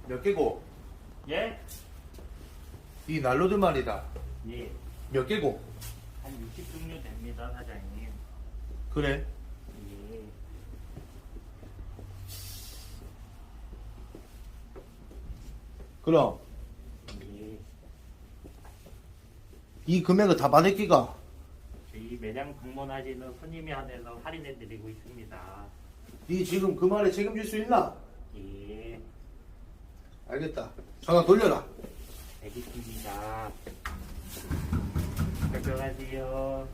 몇 개고? 예? 이 난로들 말이다. 예. 몇 개고? 한 60종류 됩니다, 사장님. 그래. 예. 그럼 예. 이 금액을 다 받을 기가? 저희 매장 방문하시는 손님이 한해서 할인해 드리고 있습니다. 니 지금 그 말에 책임질 수 있나? 예. 알겠다. 전화 돌려라. 알겠습니다. 결정하세요.